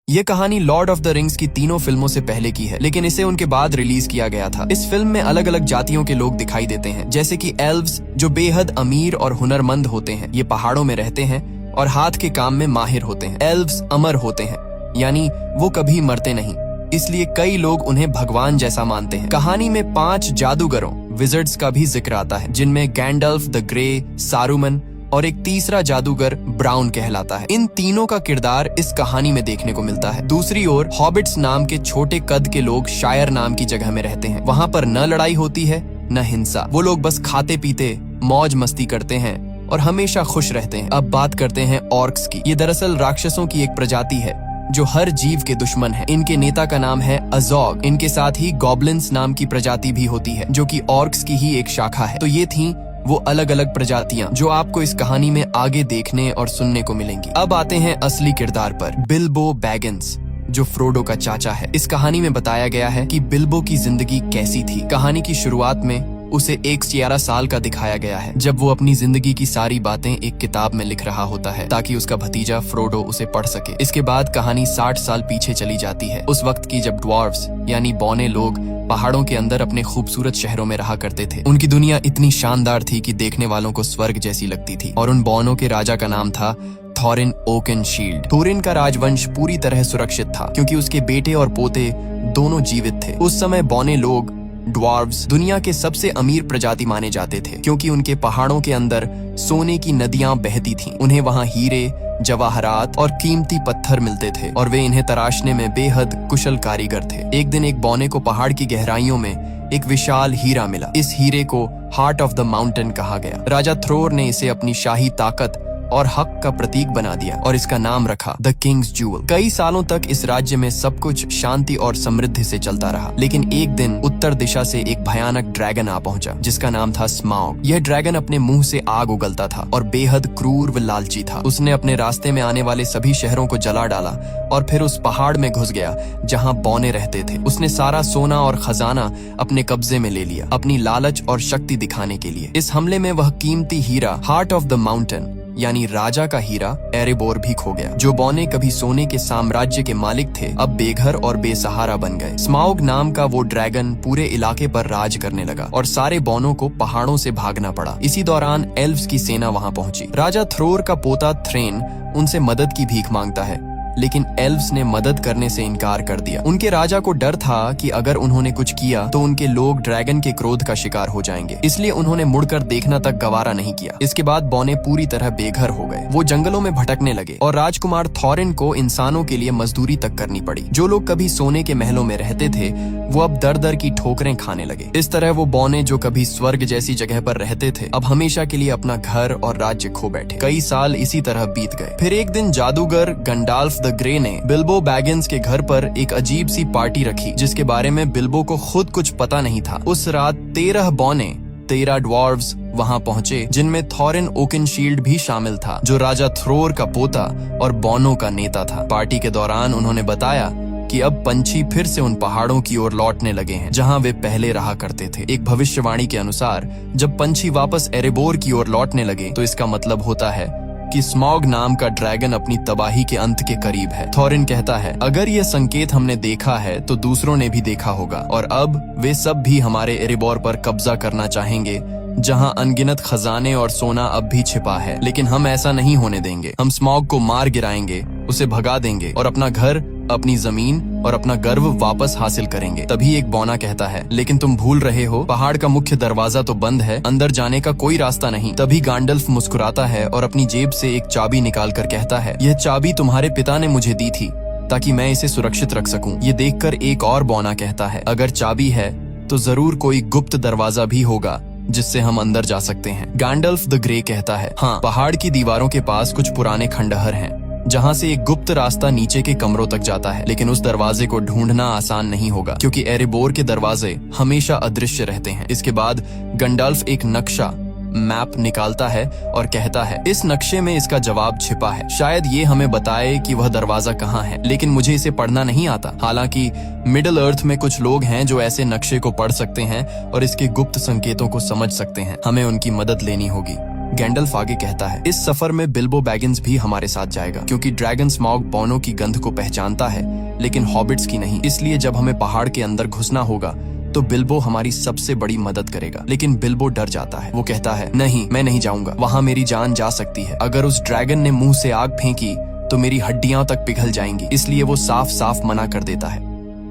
ये कहानी Lord of the rings की तीनों फिल्मों से पहले की है, लेकिन इसे उनके बाद रिलीज किया गया था। इस फिल्म में अलग अलग जातियों के लोग दिखाई देते हैं, जैसे कि एल्व्स जो बेहद अमीर और हुनरमंद होते हैं। ये पहाड़ों में रहते हैं और हाथ के काम में माहिर होते हैं। एल्व्स अमर होते हैं, यानी वो कभी मरते नहीं, इसलिए कई लोग उन्हें भगवान जैसा मानते हैं। कहानी में 5 जादूगरों विजर्ड्स का भी जिक्र आता है, जिनमें गैंडल्फ द ग्रे, सारूमन और एक तीसरा जादूगर ब्राउन कहलाता है। इन तीनों का किरदार इस कहानी में देखने को मिलता है। दूसरी ओर हॉबिट्स नाम के छोटे कद के लोग शायर नाम की जगह में रहते हैं। वहाँ पर न लड़ाई होती है न हिंसा। वो लोग बस खाते पीते मौज मस्ती करते हैं और हमेशा खुश रहते हैं। अब बात करते हैं ऑर्क्स की। ये दरअसल राक्षसों की एक प्रजाति है जो हर जीव के दुश्मन है। इनके नेता का नाम है अजोग। इनके साथ ही गॉब्लिन्स नाम की प्रजाति भी होती है, जो कि ऑर्क्स की ही एक शाखा है। तो ये थी वो अलग अलग प्रजातियां जो आपको इस कहानी में आगे देखने और सुनने को मिलेंगी। अब आते हैं असली किरदार पर, बिल्बो बैगिंस, जो फ्रोडो का चाचा है। इस कहानी में बताया गया है कि बिल्बो की जिंदगी कैसी थी। कहानी की शुरुआत में उसे 11 साल का दिखाया गया है, जब वो अपनी जिंदगी की सारी बातें एक किताब में लिख रहा होता है ताकि उसका भतीजा फ्रोडो उसे पढ़ सके। इसके बाद कहानी 60 साल पीछे चली जाती है, उस वक्त की जब ड्वार्फ्स यानी बौने लोग पहाड़ों के अंदर अपने खूबसूरत शहरों में रहा करते थे। उनकी दुनिया इतनी शानदार थी कि देखने वालों को स्वर्ग जैसी लगती थी। और उन बौनों के राजा का नाम था थॉरिन ओकेनशील्ड। थोरिन का राजवंश पूरी तरह सुरक्षित था, क्योंकि उसके बेटे और पोते दोनों जीवित थे। उस समय बौने लोग ड्वार्व्स दुनिया के सबसे अमीर प्रजाति माने जाते थे, क्योंकि उनके पहाड़ों के अंदर सोने की नदियां बहती थीं। उन्हें वहां हीरे, जवाहरात और कीमती पत्थर मिलते थे और वे इन्हें तराशने में बेहद कुशल कारीगर थे। एक दिन एक बौने को पहाड़ की गहराइयों में एक विशाल हीरा मिला। इस हीरे को हार्ट ऑफ द माउंटेन कहा गया। राजा थ्रोर ने इसे अपनी शाही ताकत और हक का प्रतीक बना दिया और इसका नाम रखा द किंग्स जूवल। कई सालों तक इस राज्य में सब कुछ शांति और समृद्धि से चलता रहा, लेकिन एक दिन उत्तर दिशा से एक भयानक ड्रैगन आ पहुंचा, जिसका नाम था स्माउग। यह ड्रैगन अपने मुंह से आग उगलता था और बेहद क्रूर व लालची था। उसने अपने रास्ते में आने वाले सभी शहरों को जला डाला और फिर उस पहाड़ में घुस गया जहाँ बौने रहते थे। उसने सारा सोना और खजाना अपने कब्जे में ले लिया, अपनी लालच और शक्ति दिखाने के लिए। इस हमले में वह कीमती हीरा हार्ट ऑफ द माउंटेन यानी राजा का हीरा एरेबोर भी खो गया। जो बौने कभी सोने के साम्राज्य के मालिक थे, अब बेघर और बेसहारा बन गए। स्माउग नाम का वो ड्रैगन पूरे इलाके पर राज करने लगा और सारे बौनों को पहाड़ों से भागना पड़ा। इसी दौरान एल्व्स की सेना वहां पहुंची। राजा थ्रोर का पोता थ्रेन उनसे मदद की भीख मांगता है, लेकिन एल्व्स ने मदद करने से इनकार कर दिया। उनके राजा को डर था कि अगर उन्होंने कुछ किया तो उनके लोग ड्रैगन के क्रोध का शिकार हो जाएंगे, इसलिए उन्होंने मुड़कर देखना तक गवारा नहीं किया। इसके बाद बौने पूरी तरह बेघर हो गए। वो जंगलों में भटकने लगे और राजकुमार थॉरिन को इंसानों के लिए मजदूरी तक करनी पड़ी। जो लोग कभी सोने के महलों में रहते थे, वो अब दर दर की ठोकरें खाने लगे। इस तरह वो बौने जो कभी स्वर्ग जैसी जगह पर रहते थे, अब हमेशा के लिए अपना घर और राज्य खो बैठे। कई साल इसी तरह बीत गए। फिर एक दिन जादूगर गंडाल्फ द ग्रे ने बिल्बो बैगिंस के घर पर एक अजीब सी पार्टी रखी, जिसके बारे में बिल्बो को खुद कुछ पता नहीं था। उस रात 13 बौने, 13 ड्वार्व्स वहां पहुंचे, जिनमें थॉरिन ओकेनशील्ड भी शामिल था, जो राजा थ्रोर का पोता और बौनों का नेता था। पार्टी के दौरान उन्होंने बताया कि अब पंछी फिर से उन पहाड़ों की ओर लौटने लगे हैं जहां वे पहले रहा करते थे। एक भविष्यवाणी के अनुसार जब पंछी वापस एरेबोर की ओर लौटने लगे तो इसका मतलब होता है कि स्माउग नाम का ड्रैगन अपनी तबाही के अंत के करीब है। थॉरिन कहता है, अगर यह संकेत हमने देखा है तो दूसरों ने भी देखा होगा और अब वे सब भी हमारे एरेबोर पर कब्जा करना चाहेंगे, जहां अनगिनत खजाने और सोना अब भी छिपा है। लेकिन हम ऐसा नहीं होने देंगे। हम स्माउग को मार गिराएंगे, उसे भगा देंगे और अपना घर, अपनी जमीन और अपना गर्व वापस हासिल करेंगे। तभी एक बौना कहता है, लेकिन तुम भूल रहे हो, पहाड़ का मुख्य दरवाजा तो बंद है, अंदर जाने का कोई रास्ता नहीं। तभी गैंडल्फ मुस्कुराता है और अपनी जेब से एक चाबी निकाल कर कहता है, यह चाबी तुम्हारे पिता ने मुझे दी थी ताकि मैं इसे सुरक्षित रख सकूं। ये देखकर एक और बौना कहता है, अगर चाबी है तो जरूर कोई गुप्त दरवाजा भी होगा जिससे हम अंदर जा सकते हैं। गैंडल्फ द ग्रे कहता है, हाँ, पहाड़ की दीवारों के पास कुछ पुराने खंडहर हैं जहां से एक गुप्त रास्ता नीचे के कमरों तक जाता है, लेकिन उस दरवाजे को ढूंढना आसान नहीं होगा, क्योंकि एरेबोर के दरवाजे हमेशा अदृश्य रहते हैं। इसके बाद गंडाल्फ एक नक्शा मैप निकालता है और कहता है, इस नक्शे में इसका जवाब छिपा है। शायद ये हमें बताए कि वह दरवाजा कहाँ है, लेकिन मुझे इसे पढ़ना नहीं आता। हालांकि मिडिल अर्थ में कुछ लोग हैं जो ऐसे नक्शे को पढ़ सकते हैं और इसके गुप्त संकेतों को समझ सकते हैं। हमें उनकी मदद लेनी होगी। गैंडल्फ आगे कहता है, इस सफर में बिल्बो बैगिंस भी हमारे साथ जाएगा, क्योंकि ड्रैगन स्मॉग बौनों की गंध को पहचानता है लेकिन हॉबिट्स की नहीं। इसलिए जब हमें पहाड़ के अंदर घुसना होगा तो बिल्बो हमारी सबसे बड़ी मदद करेगा। लेकिन बिल्बो डर जाता है। वो कहता है, नहीं, मैं नहीं जाऊंगा, वहां मेरी जान जा सकती है। अगर उस ड्रैगन ने मुंह से आग फेंकी तो मेरी हड्डियां तक पिघल जाएंगी। इसलिए वो साफ साफ मना कर देता है।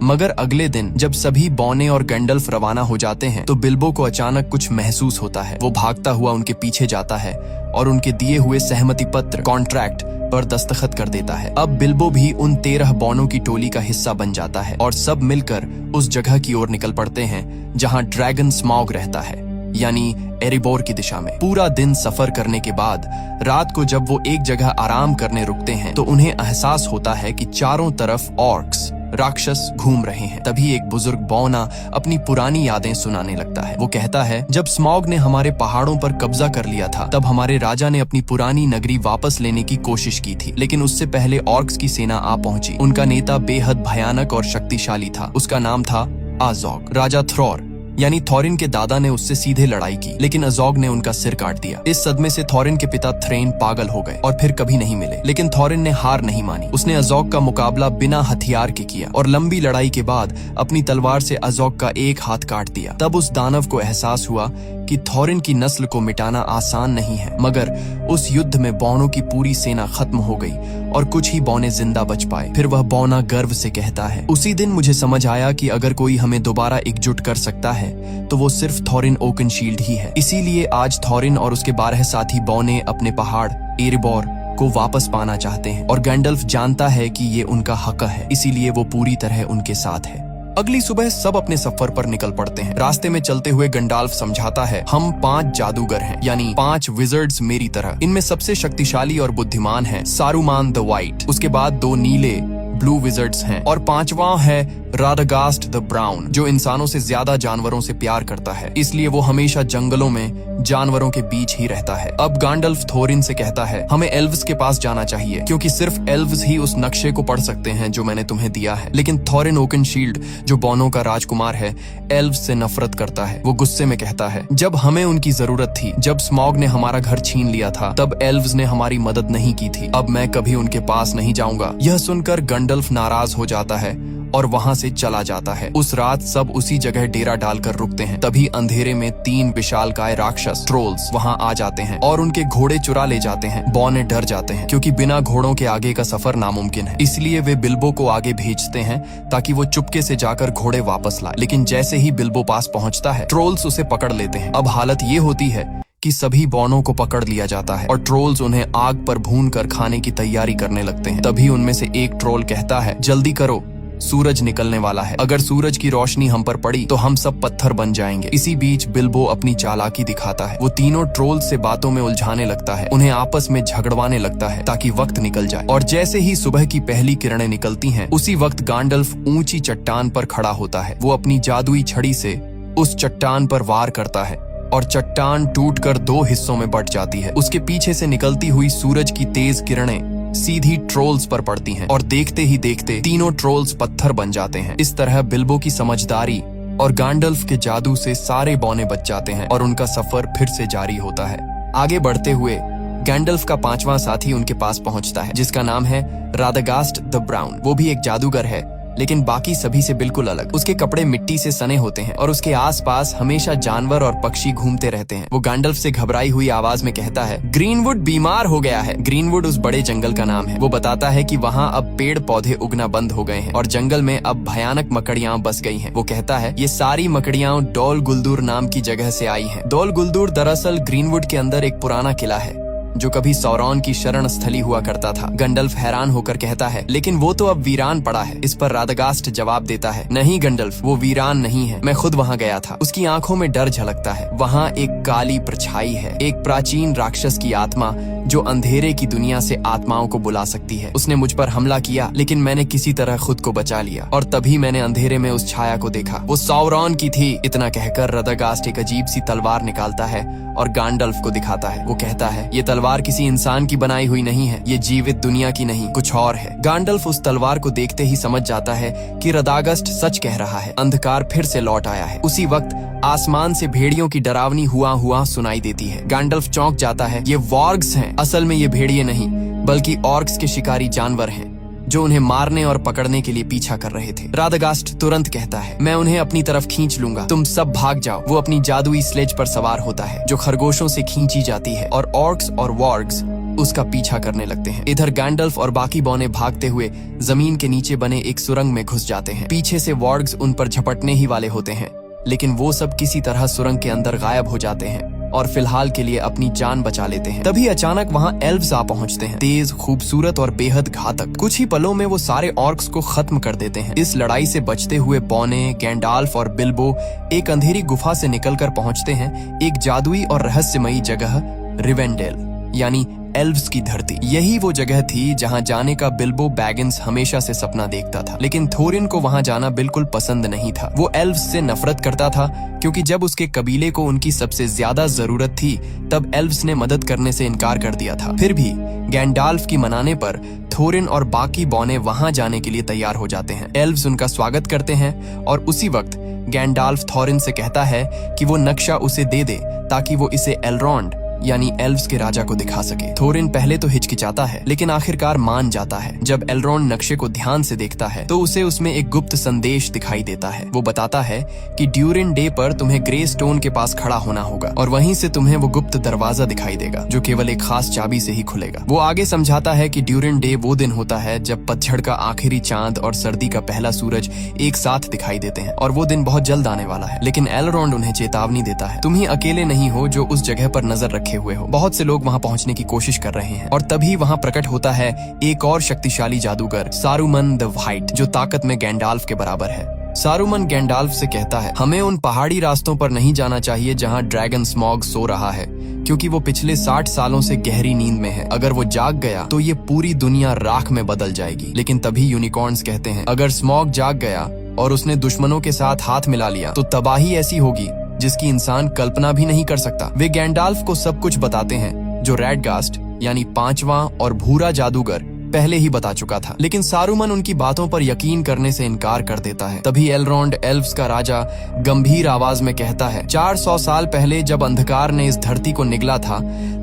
मगर अगले दिन जब सभी बौने और गैंडल्फ रवाना हो जाते हैं तो बिल्बो को अचानक कुछ महसूस होता है। वो भागता हुआ उनके पीछे जाता है और उनके दिए हुए सहमति पत्र कॉन्ट्रैक्ट पर दस्तखत कर देता है। अब बिल्बो भी उन 13 बौनों की टोली का हिस्सा बन जाता है और सब मिलकर उस जगह की ओर निकल पड़ते हैं जहां ड्रैगन स्मॉग रहता है, यानी एरिबोर की दिशा में। पूरा दिन सफर करने के बाद रात को जब वो एक जगह आराम करने रुकते हैं तो उन्हें एहसास होता है कि चारों तरफ ऑर्क्स राक्षस घूम रहे हैं। तभी एक बुजुर्ग बौना अपनी पुरानी यादें सुनाने लगता है। वो कहता है, जब स्मॉग ने हमारे पहाड़ों पर कब्जा कर लिया था तब हमारे राजा ने अपनी पुरानी नगरी वापस लेने की कोशिश की थी, लेकिन उससे पहले ऑर्क्स की सेना आ पहुंची। उनका नेता बेहद भयानक और शक्तिशाली था। उसका नाम था अज़ोग। राजा थ्रॉर यानी थॉरिन के दादा ने उससे सीधे लड़ाई की, लेकिन अज़ोग ने उनका सिर काट दिया। इस सदमे से थॉरिन के पिता थ्रेन पागल हो गए और फिर कभी नहीं मिले। लेकिन थॉरिन ने हार नहीं मानी। उसने अज़ोग का मुकाबला बिना हथियार के किया और लंबी लड़ाई के बाद अपनी तलवार से अज़ोग का एक हाथ काट दिया। तब उस दानव को एहसास हुआ कि थॉरिन की नस्ल को मिटाना आसान नहीं है। मगर उस युद्ध में बौनों की पूरी सेना खत्म हो गई और कुछ ही बौने जिंदा बच पाए। फिर वह बौना गर्व से कहता है, उसी दिन मुझे समझ आया कि अगर कोई हमें दोबारा एकजुट कर सकता है तो वो सिर्फ थॉरिन ओकनशील्ड ही है। इसीलिए आज थॉरिन और उसके 12 साथी बौने अपने पहाड़ एरिबोर को वापस पाना चाहते हैं और गैंडल्फ जानता है कि ये उनका हक है, इसीलिए वो पूरी तरह उनके साथ है। अगली सुबह सब अपने सफर पर निकल पड़ते हैं। रास्ते में चलते हुए गंडाल्फ समझाता है, हम 5 जादूगर हैं, यानी 5 विजर्ड्स मेरी तरह। इनमें सबसे शक्तिशाली और बुद्धिमान है सारूमान द वाइट, उसके बाद 2 नीले ब्लू विजर्ड्स हैं और 5वां है राडागास्ट द ब्राउन, जो इंसानों से ज्यादा जानवरों से प्यार करता है, इसलिए वो हमेशा जंगलों में जानवरों के बीच ही रहता है। अब गैंडल्फ थोरिन से कहता है, हमें एल्व्स के पास जाना चाहिए, क्योंकि सिर्फ एल्व्स ही उस नक्शे को पढ़ सकते हैं जो मैंने तुम्हें दिया है। लेकिन थोरिन ओकनशील्ड, जो बौनों का राजकुमार है, एल्व्स से नफरत करता है। वो गुस्से में कहता है, जब हमें उनकी जरूरत थी, जब स्मॉग ने हमारा घर छीन लिया था, तब एल्व्स ने हमारी मदद नहीं की थी। अब मैं कभी उनके पास नहीं जाऊंगा। यह सुनकर गैंडल्फ नाराज हो जाता है और वहां से चला जाता है। उस रात सब उसी जगह डेरा डालकर रुकते हैं। तभी अंधेरे में 3 विशालकाय राक्षस ट्रोल्स वहां आ जाते हैं और उनके घोड़े चुरा ले जाते हैं। बौने डर जाते हैं, क्योंकि बिना घोड़ों के आगे का सफर नामुमकिन है। इसलिए वे बिल्बो को आगे भेजते हैं ताकि वो चुपके से जाकर घोड़े वापस लाए। लेकिन जैसे ही बिल्बो पास पहुंचता है, ट्रोल्स उसे पकड़ लेते हैं। अब हालत ये होती है कि सभी बौनों को पकड़ लिया जाता है और ट्रोल्स उन्हें आग पर भून कर खाने की तैयारी करने लगते हैं। तभी उनमें से एक ट्रोल कहता है, जल्दी करो, सूरज निकलने वाला है। अगर सूरज की रोशनी हम पर पड़ी तो हम सब पत्थर बन जाएंगे। इसी बीच बिल्बो अपनी चालाकी दिखाता है। वो तीनों ट्रोल्स से बातों में उलझाने लगता है, उन्हें आपस में झगड़वाने लगता है ताकि वक्त निकल जाए। और जैसे ही सुबह की पहली किरणें निकलती हैं, उसी वक्त गैंडल्फ ऊंची चट्टान पर खड़ा होता है। वो अपनी जादुई छड़ी से उस चट्टान पर वार करता है और चट्टान टूटकर 2 हिस्सों में बंट जाती है। उसके पीछे से निकलती हुई सूरज की तेज किरणें सीधी ट्रोल्स पर पड़ती हैं और देखते ही देखते तीनों ट्रोल्स पत्थर बन जाते हैं। इस तरह बिल्बो की समझदारी और गैंडल्फ के जादू से सारे बौने बच जाते हैं और उनका सफर फिर से जारी होता है। आगे बढ़ते हुए गैंडल्फ का 5वां साथी उनके पास पहुंचता है, जिसका नाम है राडागास्ट द ब्राउन। वो भी एक जादूगर है, लेकिन बाकी सभी से बिल्कुल अलग। उसके कपड़े मिट्टी से सने होते हैं और उसके आसपास हमेशा जानवर और पक्षी घूमते रहते हैं। वो गैंडल्फ से घबराई हुई आवाज में कहता है, ग्रीनवुड बीमार हो गया है। ग्रीनवुड उस बड़े जंगल का नाम है। वो बताता है कि वहाँ अब पेड़ पौधे उगना बंद हो गए हैं और जंगल में अब भयानक मकड़ियां बस गई हैं। वो कहता है, ये सारी मकड़ियां डोल गुलदूर नाम की जगह से आई हैं। डोल गुलदूर दरअसल ग्रीनवुड के अंदर एक पुराना किला है जो कभी सौरॉन की शरण स्थली हुआ करता था। गैंडल्फ हैरान होकर कहता है, लेकिन वो तो अब वीरान पड़ा है। इस पर राडागास्ट जवाब देता है, नहीं गैंडल्फ, वो वीरान नहीं है, मैं खुद वहाँ गया था। उसकी आंखों में डर झलकता है। वहाँ एक काली परछाई है, एक प्राचीन राक्षस की आत्मा जो अंधेरे की दुनिया से आत्माओं को बुला सकती है। उसने मुझ पर हमला किया, लेकिन मैंने किसी तरह खुद को बचा लिया और तभी मैंने अंधेरे में उस छाया को देखा। वो सौरॉन की थी। इतना कहकर राडागास्ट एक अजीब सी तलवार निकालता है और गांडल्फ को दिखाता है। वो कहता है, ये तलवार किसी इंसान की बनाई हुई नहीं है, ये जीवित दुनिया की नहीं, कुछ और है। गांडल्फ उस तलवार को देखते ही समझ जाता है कि रदागस्ट सच कह रहा है, अंधकार फिर से लौट आया है। उसी वक्त आसमान से भेड़ियों की डरावनी हुआ सुनाई देती है। गांडल्फ चौंक जाता है, ये वॉर्ग्स हैं। असल में ये भेड़िए नहीं, बल्कि ऑर्क्स के शिकारी जानवर हैं जो उन्हें मारने और पकड़ने के लिए पीछा कर रहे थे। रादागास्ट तुरंत कहता है, मैं उन्हें अपनी तरफ खींच लूंगा, तुम सब भाग जाओ। वो अपनी जादुई स्लेज पर सवार होता है जो खरगोशों से खींची जाती है और ऑर्क्स और वॉर्ग्स उसका पीछा करने लगते हैं। इधर गैंडल्फ और बाकी बौने भागते हुए जमीन के नीचे बने एक सुरंग में घुस जाते हैं। पीछे से वॉर्ग्स उन पर झपटने ही वाले होते हैं, लेकिन वो सब किसी तरह सुरंग के अंदर गायब हो जाते हैं और फिलहाल के लिए अपनी जान बचा लेते हैं। तभी अचानक वहाँ एल्व्स आ पहुँचते हैं, तेज, खूबसूरत और बेहद घातक। कुछ ही पलों में वो सारे ऑर्क्स को खत्म कर देते हैं। इस लड़ाई से बचते हुए बौने, गैंडाल्फ और बिल्बो एक अंधेरी गुफा से निकलकर पहुँचते हैं एक जादुई और रहस्यमयी जगह, रिवेंडेल यानी एल्व्स की धरती। यही वो जगह थी जहां जाने का बिल्बो बैगिंस हमेशा से सपना देखता था, लेकिन थोरिन को वहां जाना बिल्कुल पसंद नहीं था। वो एल्व्स से नफरत करता था क्योंकि जब उसके कबीले को उनकी सबसे ज्यादा जरूरत थी तब एल्व्स ने मदद करने से इनकार कर दिया था। फिर भी गैंडाल्फ की मनाने पर थोरिन और बाकी बौने वहां जाने के लिए तैयार हो जाते हैं। एल्व्स उनका स्वागत करते हैं और उसी वक्त गैंडाल्फ थोरिन से कहता है कि वो नक्शा उसे दे दे ताकि वो इसे एलरॉन्ड यानी एल्व्स के राजा को दिखा सके। थोरिन पहले तो हिचकिचाता है, लेकिन आखिरकार मान जाता है। जब एलरॉन्ड नक्शे को ध्यान से देखता है तो उसे उसमें एक गुप्त संदेश दिखाई देता है। वो बताता है कि ड्यूरिन डे पर तुम्हें ग्रे स्टोन के पास खड़ा होना होगा और वहीं से तुम्हें वो गुप्त दरवाजा दिखाई देगा जो केवल एक खास चाबी से ही खुलेगा। वो आगे समझाता है कि ड्यूरिन डे वो दिन होता है जब पतझड़ का आखिरी चांद और सर्दी का पहला सूरज एक साथ दिखाई देते हैं और वो दिन बहुत जल्द आने वाला है। लेकिन एलरॉन्ड उन्हें चेतावनी देता है, तुम ही अकेले नहीं हो जो उस जगह पर नजर रखे हुए हो, बहुत से लोग वहां पहुंचने की कोशिश कर रहे हैं। और तभी वहां प्रकट होता है एक और शक्तिशाली जादूगर, सारूमन द व्हाइट, जो ताकत में गैंडाल्फ के बराबर है। सारूमन गैंडाल्फ से कहता है, हमें उन पहाड़ी रास्तों पर नहीं जाना चाहिए जहां ड्रैगन स्मॉग सो रहा है, क्योंकि वो पिछले 60 सालों से गहरी नींद में है। अगर वो जाग गया तो ये पूरी दुनिया राख में बदल जाएगी। लेकिन तभी यूनिकॉर्न्स कहते हैं, अगर स्मॉग जाग गया और उसने दुश्मनों के साथ हाथ मिला लिया तो तबाही ऐसी होगी जिसकी इंसान कल्पना भी नहीं कर सकता। वे गैंडाल्फ को सब कुछ बताते हैं जो रैडगास्ट यानी 5वां और भूरा जादूगर पहले ही बता चुका था, लेकिन सारूमन उनकी बातों पर यकीन करने से इनकार कर देता है। तभी एलरॉन्ड एल्व्स का राजा गंभीर आवाज में कहता है, 400 साल पहले जब अंधकार ने इस धरती को निगला था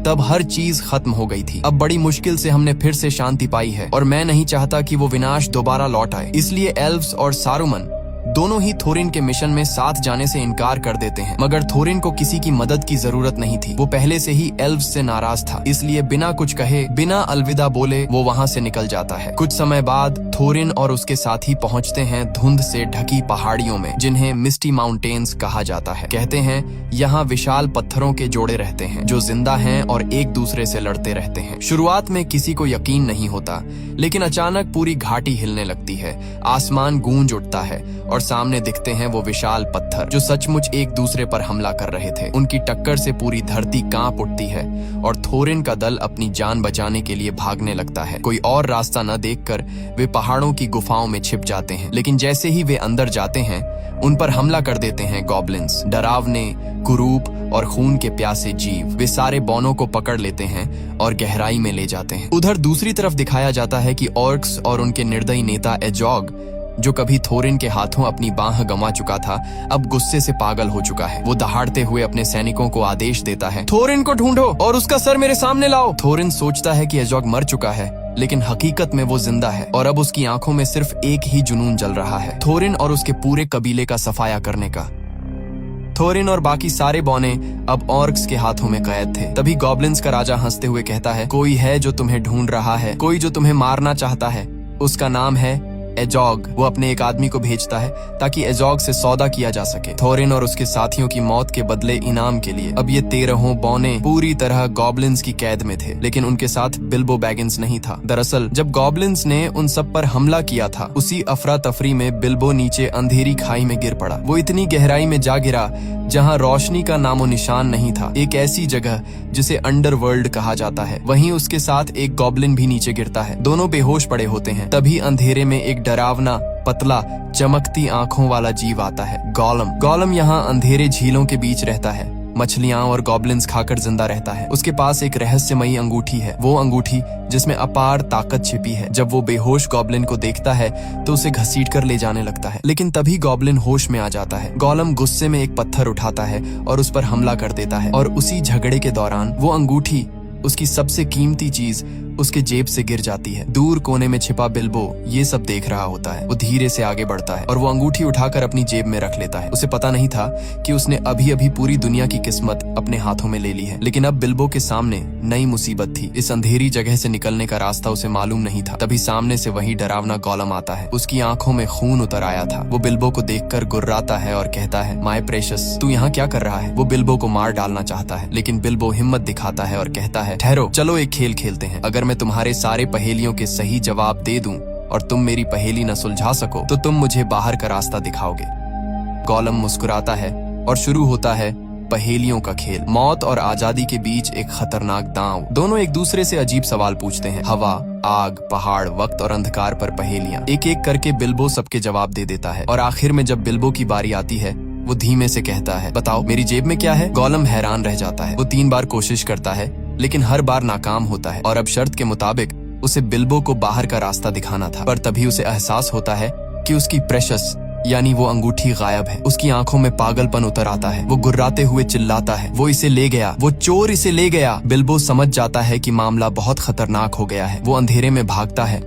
तब हर चीज खत्म हो गई थी। अब बड़ी मुश्किल से हमने फिर से शांति पाई है और मैं नहीं चाहता कि वो विनाश दोबारा लौट आए। इसलिए एल्व्स और सारूमन दोनों ही थोरिन के मिशन में साथ जाने से इनकार कर देते हैं। मगर थोरिन को किसी की मदद की जरूरत नहीं थी, वो पहले से ही एल्व्स से नाराज था, इसलिए बिना कुछ कहे, बिना अलविदा बोले वो वहां से निकल जाता है। कुछ समय बाद थोरिन और उसके साथी पहुंचते हैं धुंध से ढकी पहाड़ियों में, जिन्हें मिस्टी माउंटेन्स कहा जाता है। कहते हैं यहाँ विशाल पत्थरों के जोड़े रहते हैं जो जिंदा हैं और एक दूसरे से लड़ते रहते हैं। शुरुआत में किसी को यकीन नहीं होता, लेकिन अचानक पूरी घाटी हिलने लगती है, आसमान गूंज उठता है और सामने दिखते हैं वो विशाल पत्थर जो सचमुच एक दूसरे पर हमला कर रहे थे। उनकी टक्कर से पूरी धरती कांप उठती है और थोरिन का दल अपनी जान बचाने के लिए भागने लगता है। कोई और रास्ता न देखकर वे पहाड़ों की गुफाओं में छिप जाते हैं, लेकिन जैसे ही वे अंदर जाते हैं उन पर हमला कर देते हैं गॉब्लिन्स, डरावने, कुरूप और खून के प्यासे जीव। वे सारे बौनों को पकड़ लेते हैं और गहराई में ले जाते हैं। उधर दूसरी तरफ दिखाया जाता है कि ऑर्क्स और उनके निर्दयी नेता एजॉग, जो कभी थोरिन के हाथों अपनी बाह गंवा चुका था, अब गुस्से से पागल हो चुका है। वो दहाड़ते हुए अपने सैनिकों को आदेश देता है, थोरिन को ढूंढो और उसका सर मेरे सामने लाओ। थोरिन सोचता है कि एजॉग मर चुका है, लेकिन हकीकत में वो जिंदा है और अब उसकी आंखों में सिर्फ एक ही जुनून जल रहा है, थोरिन और उसके पूरे कबीले का सफाया करने का। थोरिन और बाकी सारे बौने अब ऑर्क्स के हाथों में कैद थे। तभी गॉब्लिन्स का राजा हंसते हुए कहता है, कोई है जो तुम्हें ढूंढ रहा है, कोई जो तुम्हें मारना चाहता है, उसका नाम है एजॉग। वो अपने एक आदमी को भेजता है ताकि एजॉग से सौदा किया जा सके, थोरिन और उसके साथियों की मौत के बदले इनाम के लिए। अब ये 13 बौने पूरी तरह गॉब्लिन्स की कैद में थे, लेकिन उनके साथ बिल्बो बैगिंस नहीं था। दरअसल जब गॉब्लिन्स ने उन सब पर हमला किया था, उसी अफरा तफरी में बिल्बो नीचे अंधेरी खाई में गिर पड़ा। वो इतनी गहराई में जा गिरा जहाँ रोशनी का नामो निशान नहीं था, एक ऐसी जगह जिसे अंडरवर्ल्ड कहा जाता है। वहीं उसके साथ एक गॉब्लिन भी नीचे गिरता है। दोनों बेहोश पड़े होते हैं। तभी अंधेरे में एक डरावना, पतला, चमकती आंखों वाला जीव आता है, गॉलम। गॉलम यहाँ अंधेरे झीलों के बीच रहता है मछलियां और गॉब्लिन्स खाकर जिंदा रहता है। उसके पास एक रहस्यमयी अंगूठी है, वो अंगूठी जिसमें अपार ताकत छिपी है। जब वो बेहोश गॉब्लिन को देखता है तो उसे घसीटकर ले जाने लगता है, लेकिन तभी गॉब्लिन होश में आ जाता है। गोलम गुस्से में एक पत्थर उठाता है और उस पर हमला कर देता है, और उसी झगड़े के दौरान वो अंगूठी, उसकी सबसे कीमती चीज, उसके जेब से गिर जाती है। दूर कोने में छिपा बिल्बो ये सब देख रहा होता है। वो धीरे से आगे बढ़ता है और वो अंगूठी उठाकर अपनी जेब में रख लेता है। उसे पता नहीं था कि उसने अभी अभी पूरी दुनिया की किस्मत अपने हाथों में ले ली है, लेकिन अब बिल्बो के सामने नई मुसीबत थी। इस अंधेरी जगह से निकलने का रास्ता उसे मालूम नहीं था। तभी सामने से वही डरावना गोलम आता है। उसकी आंखों में खून उतर आया था। वो बिल्बो को देखकर गुर्राता है और कहता है, माय प्रेशियस, तू यहाँ क्या कर रहा है? वो बिल्बो को मार डालना चाहता है, लेकिन बिल्बो हिम्मत दिखाता है और कहता है, ठहरो, चलो एक खेल खेलते हैं। अगर मैं तुम्हारे सारे पहेलियों के सही जवाब दे दूं और तुम मेरी पहेली न सुलझा सको तो तुम मुझे बाहर का रास्ता दिखाओगे। गोलम मुस्कुराता है और शुरू होता है पहेलियों का खेल। मौत और आजादी के बीच एक खतरनाक दांव। दोनों एक दूसरे से अजीब सवाल पूछते हैं। हवा, आग, पहाड़, वक्त और अंधकार पर पहेलियां। एक एक करके बिल्बो सबके जवाब दे देता है, और आखिर में जब बिल्बो की बारी आती है वो धीमे से कहता है, बताओ मेरी जेब में क्या है? गोलम हैरान रह जाता है। वो 3 बार कोशिश करता है, लेकिन हर बार नाकाम होता है, और अब शर्त के मुताबिक उसे बिल्बो को बाहर का रास्ता दिखाना था। पर तभी उसे एहसास होता है कि उसकी प्रेशस यानी वो अंगूठी गायब है। उसकी आंखों में पागलपन उतर आता है। वो गुर्राते हुए चिल्लाता है, वो इसे ले गया, वो चोर इसे ले गया। बिल्बो समझ जाता है कि मामला बहुत खतरनाक हो गया है। वो अंधेरे में भागता है,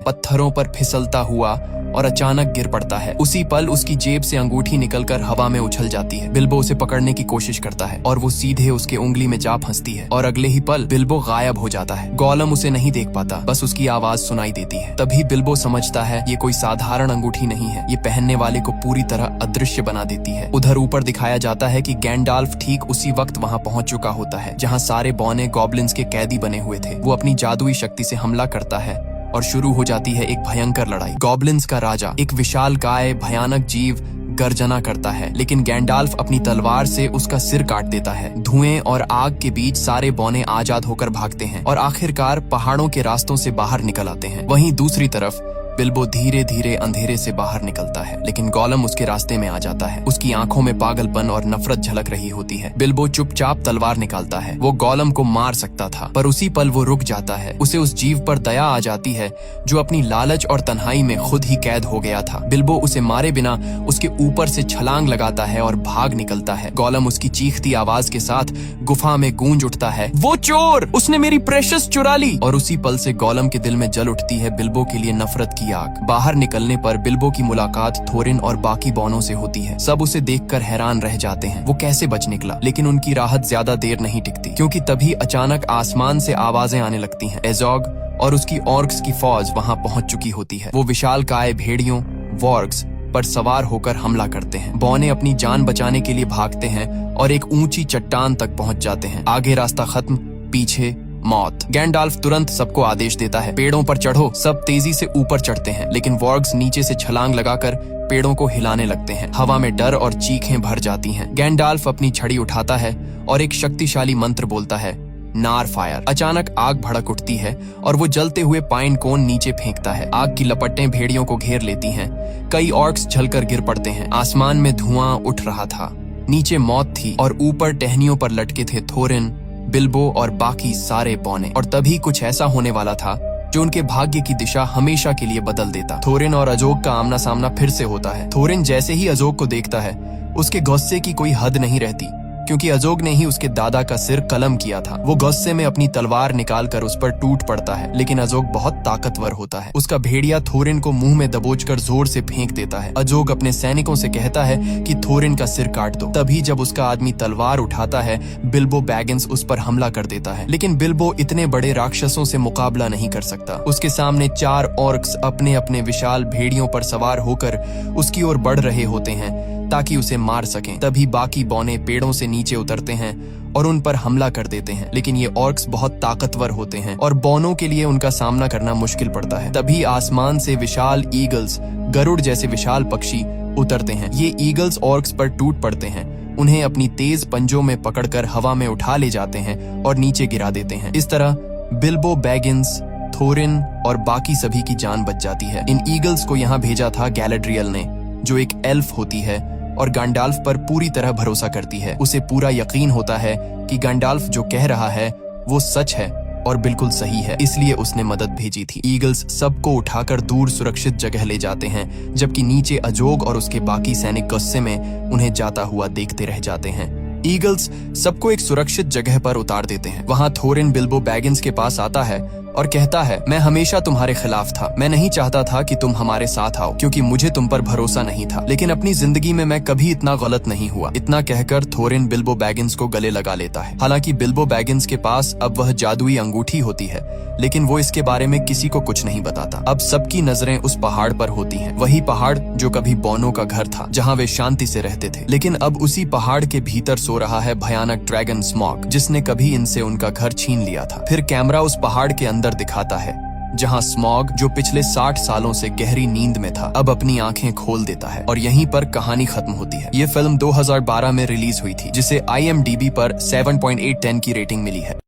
पत्थरों पर फिसलता हुआ, और अचानक गिर पड़ता है। उसी पल उसकी जेब से अंगूठी निकलकर हवा में उछल जाती है। बिल्बो उसे पकड़ने की कोशिश करता है और वो सीधे उसके उंगली में जा फंसती है, और अगले ही पल बिल्बो गायब हो जाता है। गोलम उसे नहीं देख पाता, बस उसकी आवाज सुनाई देती है। तभी बिल्बो समझता है ये कोई साधारण अंगूठी नहीं है, ये पहनने वाले को पूरी तरह अदृश्य बना देती है। उधर ऊपर दिखाया जाता है कि गैंडाल्फ ठीक उसी वक्त वहाँ पहुँच चुका होता है जहाँ सारे बौने गॉब्लिन्स के कैदी बने हुए थे। वो अपनी जादुई शक्ति से हमला करता है और शुरू हो जाती है एक भयंकर लड़ाई। गॉब्लिन्स का राजा, एक विशालकाय भयानक जीव, गर्जना करता है, लेकिन गैंडाल्फ अपनी तलवार से उसका सिर काट देता है। धुएं और आग के बीच सारे बौने आजाद होकर भागते हैं और आखिरकार पहाड़ों के रास्तों से बाहर निकल आते हैं। वहीं दूसरी तरफ बिल्बो धीरे धीरे अंधेरे से बाहर निकलता है, लेकिन गोलम उसके रास्ते में आ जाता है। उसकी आंखों में पागलपन और नफरत झलक रही होती है। बिल्बो चुपचाप तलवार निकालता है। वो गोलम को मार सकता था, पर उसी पल वो रुक जाता है। उसे उस जीव पर दया आ जाती है जो अपनी लालच और तन्हाई में खुद ही कैद हो गया था। बिल्बो उसे मारे बिना उसके ऊपर से छलांग लगाता है और भाग निकलता है। गोलम उसकी चीखती आवाज के साथ गुफा में गूंज उठता है, वो चोर, उसने मेरी प्रेशियस चुरा ली। और उसी पल से गोलम के दिल में जल उठती है बिल्बो के लिए नफरत की आग। बाहर निकलने पर बिल्बो की मुलाकात थोरिन और बाकी बौनों से होती है। सब उसे देखकर हैरान रह जाते हैं, वो कैसे बच निकला। लेकिन उनकी राहत ज्यादा देर नहीं टिकती, क्योंकि तभी अचानक आसमान से आवाजें आने लगती हैं। एजोग और उसकी ऑर्क्स की फौज वहां पहुंच चुकी होती है। वो विशालकाय भेड़ियों, वॉर्ग्स पर सवार होकर हमला करते हैं। बौने अपनी जान बचाने के लिए भागते हैं और एक ऊंची चट्टान तक पहुंच जाते हैं। आगे रास्ता खत्म, पीछे मौत। गैंडाल्फ तुरंत सबको आदेश देता है, पेड़ों पर चढ़ो। सब तेजी से ऊपर चढ़ते हैं, लेकिन वॉर्ग्स नीचे से छलांग लगाकर पेड़ों को हिलाने लगते हैं। हवा में डर और चीखें भर जाती हैं। गैंडाल्फ अपनी छड़ी उठाता है और एक शक्तिशाली मंत्र बोलता है, नार फायर। अचानक आग भड़क उठती है और वो जलते हुए पाइन कोन नीचे फेंकता है। आग की लपटें भेड़ियों को घेर लेती हैं। कई ऑर्क्स जलकर गिर पड़ते हैं। आसमान में धुआं उठ रहा था। नीचे मौत थी और ऊपर टहनियों पर लटके थे थोरिन, बिल्बो और बाकी सारे बौने। और तभी कुछ ऐसा होने वाला था जो उनके भाग्य की दिशा हमेशा के लिए बदल देता। थोरिन और अजोग का आमना सामना फिर से होता है। थोरिन जैसे ही अजोग को देखता है, उसके गुस्से की कोई हद नहीं रहती, क्योंकि अजोग ने ही उसके दादा का सिर कलम किया था। वो गुस्से में अपनी तलवार निकालकर उस पर टूट पड़ता है, लेकिन अजोग बहुत ताकतवर होता है। उसका भेड़िया थोरिन को मुंह में दबोचकर जोर से फेंक देता है। अजोग अपने सैनिकों से कहता है कि थोरिन का सिर काट दो। तभी जब उसका आदमी तलवार उठाता है, बिल्बो बैगिंस उस पर हमला कर देता है, लेकिन बिल्बो इतने बड़े राक्षसों से मुकाबला नहीं कर सकता। उसके सामने 4 ऑर्क्स अपने अपने विशाल भेड़ियों पर सवार होकर उसकी ओर बढ़ रहे होते हैं ताकि उसे मार सकें। तभी बाकी बौने पेड़ों से नीचे उतरते हैं और उन पर हमला कर देते हैं, लेकिन ये ऑर्क्स बहुत ताकतवर होते हैं और बौनों के लिए उनका सामना करना मुश्किल पड़ता है। तभी आसमान से विशाल ईगल्स, गरुड़ जैसे विशाल पक्षी उतरते हैं। ये ईगल्स ऑर्क्स पर टूट पड़ते हैं, उन्हें अपनी तेज पंजों में पकड़कर हवा में उठा ले जाते हैं और नीचे गिरा देते हैं। इस तरह बिल्बो बैगिंस, थोरिन और बाकी सभी की जान बच जाती है। इन ईगल्स को यहाँ भेजा था गैलाड्रियल ने, जो एक एल्फ होती है और गैंडाल्फ पर पूरी तरह भरोसा करती है। उसे पूरा यकीन होता है कि गैंडाल्फ जो कह रहा है वो सच है और बिल्कुल सही है, इसलिए उसने मदद भेजी थी। ईगल्स सबको उठाकर दूर सुरक्षित जगह ले जाते हैं, जबकि नीचे अजोग और उसके बाकी सैनिक गुस्से में उन्हें जाता हुआ देखते रह जाते हैं। ईगल्स सबको एक सुरक्षित जगह पर उतार देते हैं। वहां थोरिन बिल्बो बैगिंस के पास आता है और कहता है, मैं हमेशा तुम्हारे खिलाफ था। मैं नहीं चाहता था कि तुम हमारे साथ आओ क्योंकि मुझे तुम पर भरोसा नहीं था, लेकिन अपनी जिंदगी में मैं कभी इतना गलत नहीं हुआ। इतना कहकर थोरिन बिल्बो बैगिंस को गले लगा लेता है। हालांकि बिल्बो बैगिंस के पास अब वह जादुई अंगूठी होती है, लेकिन वो इसके बारे में किसी को कुछ नहीं बताता। अब सबकी नजरें उस पहाड़ पर होती हैं, वही पहाड़ जो कभी बोनो का घर था, जहां वे शांति से रहते थे। लेकिन अब उसी पहाड़ के भीतर सो रहा है भयानक ड्रैगन स्मॉग, जिसने कभी इनसे उनका घर छीन लिया था। फिर कैमरा उस पहाड़ के अंदर दिखाता है, जहां स्मॉग, जो पिछले 60 सालों से गहरी नींद में था, अब अपनी आंखें खोल देता है और यहीं पर कहानी खत्म होती है। ये फिल्म 2012 में रिलीज हुई थी, जिसे IMDb पर 7.8/10 की रेटिंग मिली है।